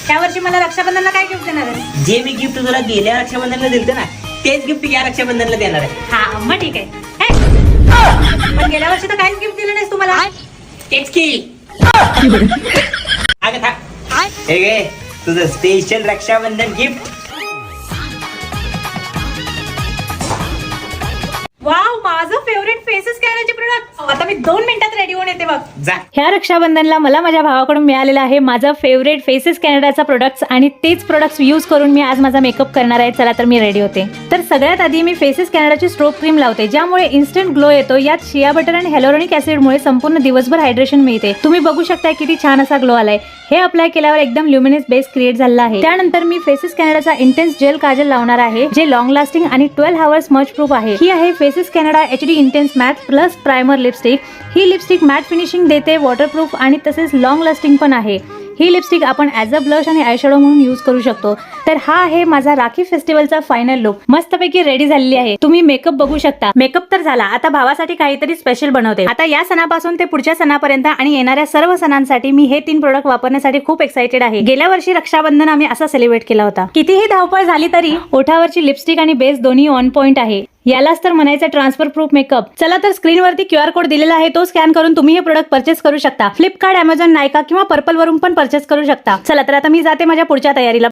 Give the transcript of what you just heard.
त्या वर्षी मला रक्षाबंधनला काय गिफ्ट देणार आहे? जे मी गिफ्ट तुला गेल्या रक्षाबंधनला दिलतं ना, तेच गिफ्ट या रक्षाबंधनला देणार आहे. हा मग ठीक आहे. पण गेल्या वर्षी तर काहीच गिफ्ट दिलं नाहीस तुम्हाला. तेच की. अगं था, हे घे तुझं स्पेशल रक्षाबंधन गिफ्ट. वाव, माझं फेवरेट फेसेस कॅनडाचे प्रोडक्ट. आता मी 2 मिनिटात रेडी होऊन येते बघ. जा. ह्या रक्षाबंधनला मला माझ्या भावाकडून मिळालेला आहे माझा फेवरेट फेसेस कॅनडाचा प्रोडक्ट्स आणि तेच प्रोडक्ट्स यूज करून मी आज माझा मेकअप करणार आहे. चला तर मी रेडी होते. तर सगळ्यात आधी मी फेसेस कॅनडाची स्ट्रोब क्रीम लावते, ज्यामुळे इन्स्टंट ग्लो येतो. यात शिया बटर आणि हॅलोरॉनिक ऍसिडमुळे संपूर्ण दिवसभर हायड्रेशन मिळते. तुम्ही बघू शकता किती छान असा ग्लो आलाय. हे अप्लाय केल्यावर एकदम ल्युमिनस बेस क्रिएट झाला आहे. त्यानंतर मी फेसेस कॅनडाचा इंटेन्स जेल काजल लावणार आहे, जे लॉंग लास्टिंग आणि 12 आवर्स स्मज प्रूफ आहे. ही आहे Faces Canada HD intense matte plus primer lipstick. ही लिपस्टिक मॅट फिनिशिंग देते, वॉटरप्रूफ आणि तसेच लॉंग लास्टिंग पण आहे. ही लिपस्टिक आपण ॲज अ ब्लश आणि आयशॅडो म्हणून यूज करू शकतो. तर हा आहे माझा राखी फेस्टिवलचा फायनल लुक. मस्तपैकी रेडी झालेली आहे. तुम्ही मेकअप बघू शकता. मेकअप तर झाला, आता भावासाठी काहीतरी स्पेशल बनवते. आता या सणापासून ते पुढच्या सणापर्यंत आणि येणाऱ्या सर्व सणांसाठी मी हे 3 प्रोडक्ट वापरण्यासाठी खूप एक्साइटेड आहे. गेल्या वर्षी रक्षाबंधन आम्ही असा सेलिब्रेट केला होता. कितीही धावपळ झाली तरी ओठावरची लिपस्टिक आणि बेस दोन्ही ऑन पॉइंट आहे. यालाच तर म्हणायचं ट्रान्सफर प्रूफ मेकअप. चला तर स्क्रीनवरती QR कोड दिलेला आहे, तो स्कॅन करून तुम्ही हे प्रोडक्ट परचेस करू शकता. फ्लिपकार्ट, अमेझॉन, नायका किंवा पर्पल वरून पण परचेस करू शकता. चला तर आता मी जाते माझ्या पुढच्या तयारीला.